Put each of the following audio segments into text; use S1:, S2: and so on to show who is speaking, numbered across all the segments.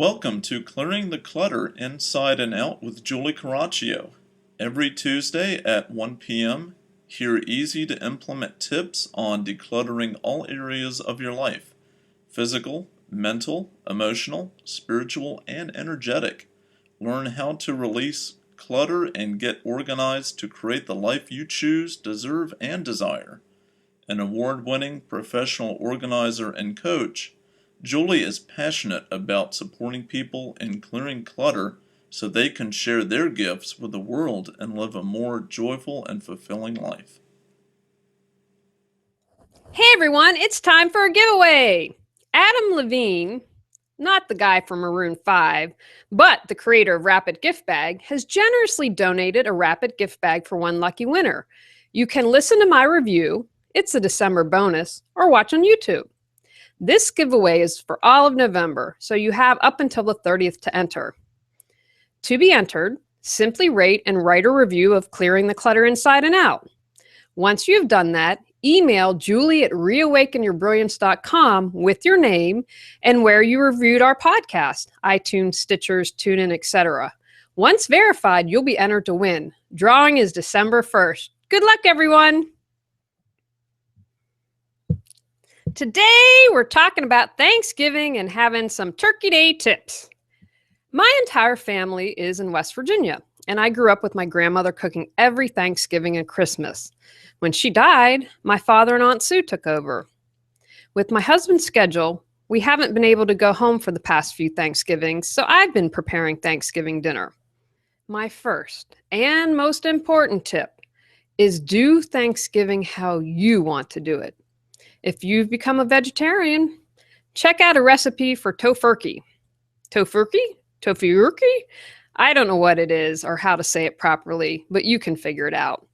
S1: Welcome to Clearing the Clutter Inside and Out with Julie Coraccio. Every Tuesday at 1 p.m., hear easy to implement tips on decluttering all areas of your life: physical, mental, emotional, spiritual, and energetic. Learn how to release clutter and get organized to create the life you choose, deserve, and desire. An award-winning professional organizer and coach, Julie is passionate about supporting people in clearing clutter so they can share their gifts with the world and live a more joyful and fulfilling life.
S2: Hey everyone, it's time for a giveaway. Adam Levine, not the guy from Maroon 5, but the creator of Rapid Gift Bag, has generously donated a Rapid Gift Bag for one lucky winner. You can listen to my review, it's a December bonus, or watch on YouTube. This giveaway is for all of November, so you have up until the 30th to enter. To be entered, simply rate and write a review of Clearing the Clutter Inside and Out. Once you have done that, email julie@reawakenyourbrilliance.com with your name and where you reviewed our podcast, iTunes, Stitchers, TuneIn, etc. Once verified, you'll be entered to win. Drawing is December 1st. Good luck, everyone! Today, we're talking about Thanksgiving and having some Turkey Day tips. My entire family is in West Virginia, and I grew up with my grandmother cooking every Thanksgiving and Christmas. When she died, my father and Aunt Sue took over. With my husband's schedule, we haven't been able to go home for the past few Thanksgivings, so I've been preparing Thanksgiving dinner. My first and most important tip is do Thanksgiving how you want to do it. If you've become a vegetarian, check out a recipe for tofurkey. Tofurkey? Tofurkey? I don't know what it is or how to say it properly, but you can figure it out.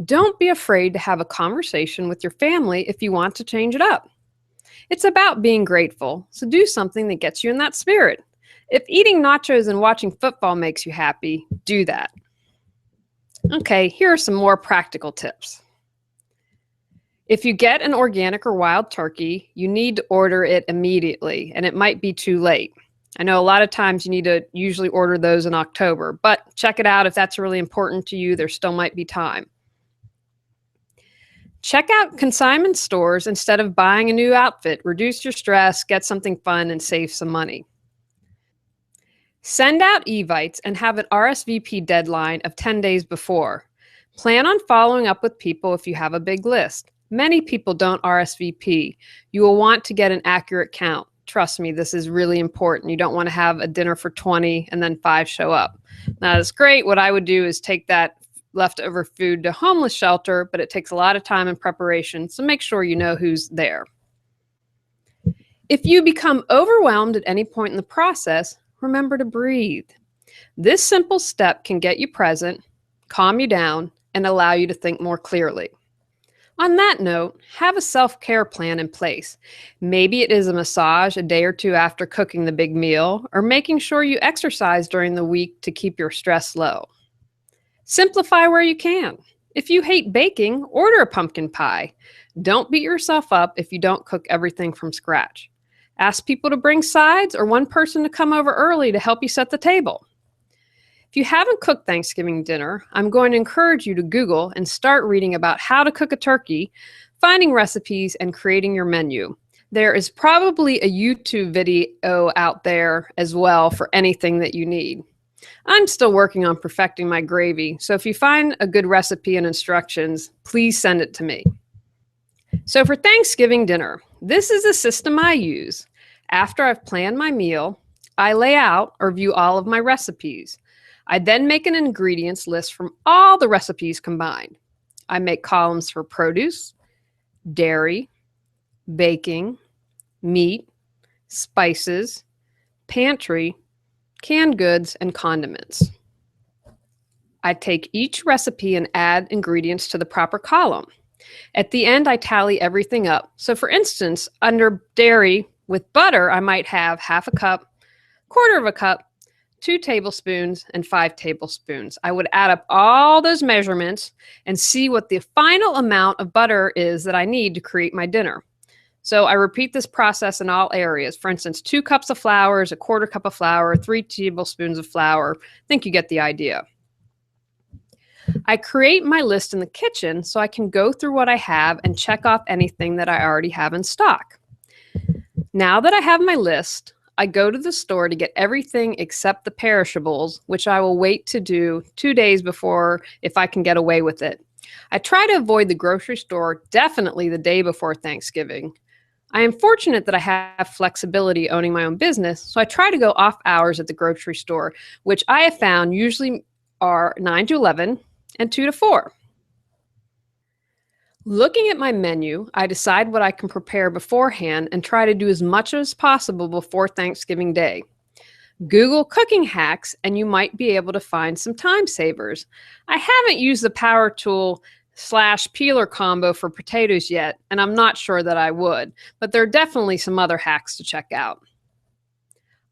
S2: Don't be afraid to have a conversation with your family if you want to change it up. It's about being grateful, so do something that gets you in that spirit. If eating nachos and watching football makes you happy, do that. Okay, here are some more practical tips. If you get an organic or wild turkey, you need to order it immediately, and it might be too late. I know a lot of times you need to usually order those in October, but check it out if that's really important to you. There still might be time. Check out consignment stores instead of buying a new outfit. Reduce your stress, get something fun, and save some money. Send out evites and have an RSVP deadline of 10 days before. Plan on following up with people if you have a big list. Many people don't RSVP. You will want to get an accurate count. Trust me, this is really important. You don't want to have a dinner for 20 and then 5 show up. Now, that's great. What I would do is take that leftover food to homeless shelter, but it takes a lot of time and preparation, so make sure you know who's there. If you become overwhelmed at any point in the process, remember to breathe. This simple step can get you present, calm you down, and allow you to think more clearly. On that note, have a self-care plan in place. Maybe it is a massage a day or two after cooking the big meal, or making sure you exercise during the week to keep your stress low. Simplify where you can. If you hate baking, order a pumpkin pie. Don't beat yourself up if you don't cook everything from scratch. Ask people to bring sides or one person to come over early to help you set the table. If you haven't cooked Thanksgiving dinner, I'm going to encourage you to Google and start reading about how to cook a turkey, finding recipes, and creating your menu. There is probably a YouTube video out there as well for anything that you need. I'm still working on perfecting my gravy, so if you find a good recipe and instructions, please send it to me. So for Thanksgiving dinner, this is a system I use. After I've planned my meal, I lay out or view all of my recipes. I then make an ingredients list from all the recipes combined. I make columns for produce, dairy, baking, meat, spices, pantry, canned goods, and condiments. I take each recipe and add ingredients to the proper column. At the end, I tally everything up. So for instance, under dairy with butter, I might have half a cup, quarter of a cup, 2 tablespoons, and 5 tablespoons. I would add up all those measurements and see what the final amount of butter is that I need to create my dinner. So I repeat this process in all areas. For instance, 2 cups of flour is a quarter cup of flour, 3 tablespoons of flour. I think you get the idea. I create my list in the kitchen so I can go through what I have and check off anything that I already have in stock. Now that I have my list, I go to the store to get everything except the perishables, which I will wait to do 2 days before if I can get away with it. I try to avoid the grocery store definitely the day before Thanksgiving. I am fortunate that I have flexibility owning my own business, so I try to go off hours at the grocery store, which I have found usually are 9 to 11 and 2 to 4. Looking at my menu, I decide what I can prepare beforehand and try to do as much as possible before Thanksgiving Day. Google cooking hacks and you might be able to find some time savers. I haven't used the power tool / peeler combo for potatoes yet, and I'm not sure that I would, but there are definitely some other hacks to check out.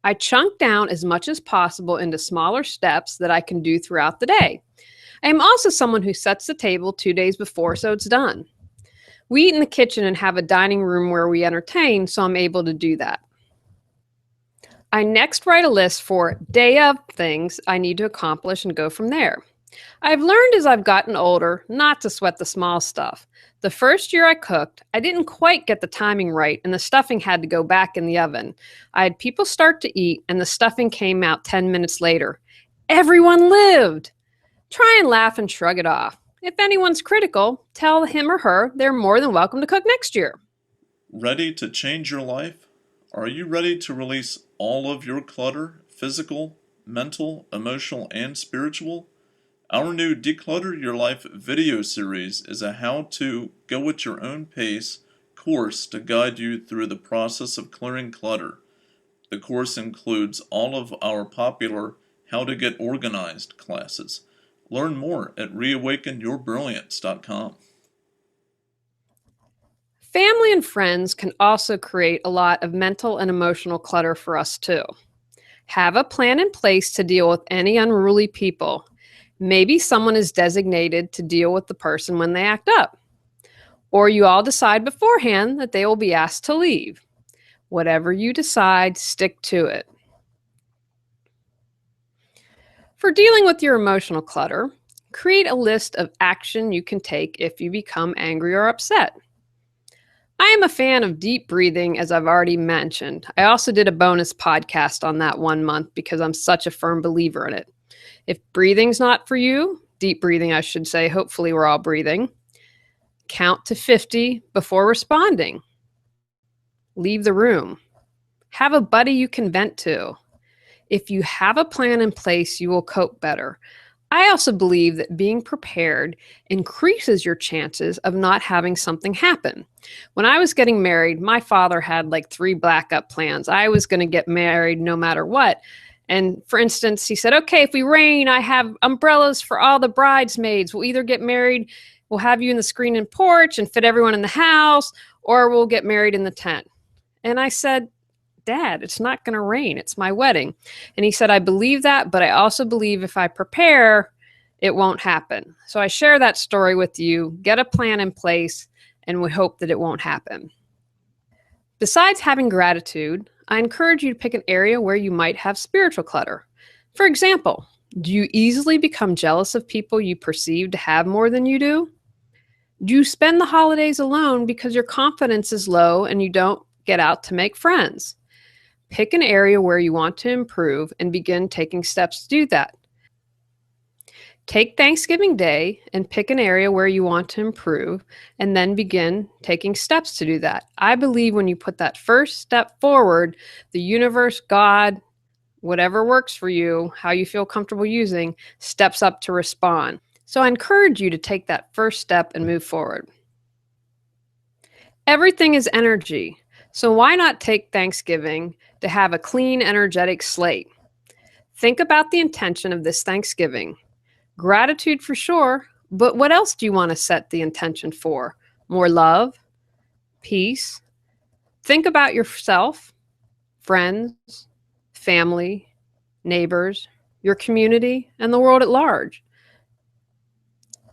S2: I chunk down as much as possible into smaller steps that I can do throughout the day. I am also someone who sets the table 2 days before so it's done. We eat in the kitchen and have a dining room where we entertain, so I'm able to do that. I next write a list for day of things I need to accomplish and go from there. I've learned as I've gotten older not to sweat the small stuff. The first year I cooked, I didn't quite get the timing right and the stuffing had to go back in the oven. I had people start to eat and the stuffing came out 10 minutes later. Everyone lived! Try and laugh and shrug it off. If anyone's critical, tell him or her they're more than welcome to cook next year.
S1: Ready to change your life? Are you ready to release all of your clutter, physical, mental, emotional, and spiritual? Our new Declutter Your Life video series is a how-to, go at your own pace course to guide you through the process of clearing clutter. The course includes all of our popular How to Get Organized classes. Learn more at reawakenyourbrilliance.com.
S2: Family and friends can also create a lot of mental and emotional clutter for us too. Have a plan in place to deal with any unruly people. Maybe someone is designated to deal with the person when they act up. Or you all decide beforehand that they will be asked to leave. Whatever you decide, stick to it. For dealing with your emotional clutter, create a list of action you can take if you become angry or upset. I am a fan of deep breathing, as I've already mentioned. I also did a bonus podcast on that 1 month because I'm such a firm believer in it. If breathing's not for you, deep breathing, I should say, hopefully we're all breathing, count to 50 before responding. Leave the room. Have a buddy you can vent to. If you have a plan in place, you will cope better. I also believe that being prepared increases your chances of not having something happen. When I was getting married, my father had like 3 backup plans. I was going to get married no matter what. And for instance, he said, okay, if we rain, I have umbrellas for all the bridesmaids. We'll either get married, we'll have you in the screen and porch and fit everyone in the house, or we'll get married in the tent. And I said, Dad, it's not going to rain. It's my wedding. And he said, I believe that, but I also believe if I prepare, it won't happen. So I share that story with you. Get a plan in place, and we hope that it won't happen. Besides having gratitude, I encourage you to pick an area where you might have spiritual clutter. For example, do you easily become jealous of people you perceive to have more than you do? Do you spend the holidays alone because your confidence is low and you don't get out to make friends? Pick an area where you want to improve and begin taking steps to do that. Take Thanksgiving Day and pick an area where you want to improve and then begin taking steps to do that. I believe when you put that first step forward, the universe, God, whatever works for you, how you feel comfortable using, steps up to respond. So I encourage you to take that first step and move forward. Everything is energy. So why not take Thanksgiving to have a clean, energetic slate? Think about the intention of this Thanksgiving. Gratitude for sure, but what else do you want to set the intention for? More love? Peace? Think about yourself, friends, family, neighbors, your community, and the world at large.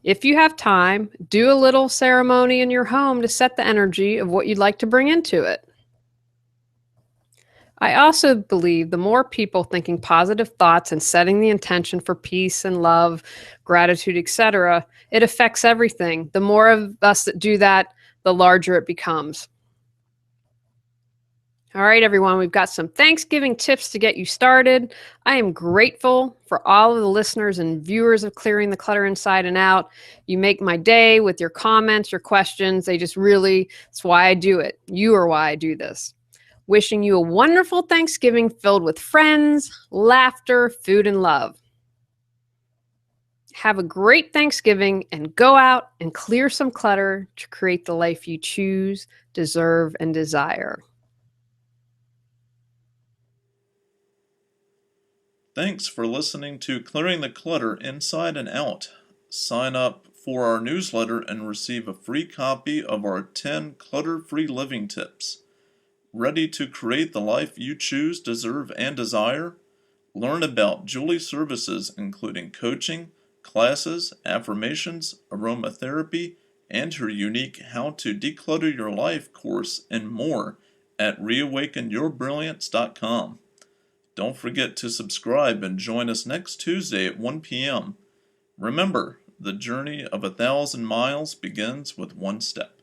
S2: If you have time, do a little ceremony in your home to set the energy of what you'd like to bring into it. I also believe the more people thinking positive thoughts and setting the intention for peace and love, gratitude, etc., it affects everything. The more of us that do that, the larger it becomes. All right, everyone, we've got some Thanksgiving tips to get you started. I am grateful for all of the listeners and viewers of Clearing the Clutter Inside and Out. You make my day with your comments, your questions. It's why I do it. You are why I do this. Wishing you a wonderful Thanksgiving filled with friends, laughter, food, and love. Have a great Thanksgiving and go out and clear some clutter to create the life you choose, deserve, and desire.
S1: Thanks for listening to Clearing the Clutter Inside and Out. Sign up for our newsletter and receive a free copy of our 10 clutter-free living tips. Ready to create the life you choose, deserve, and desire? Learn about Julie's services including coaching, classes, affirmations, aromatherapy, and her unique How to Declutter Your Life course and more at reawakenyourbrilliance.com. Don't forget to subscribe and join us next Tuesday at 1 p.m. Remember, the journey of 1,000 miles begins with one step.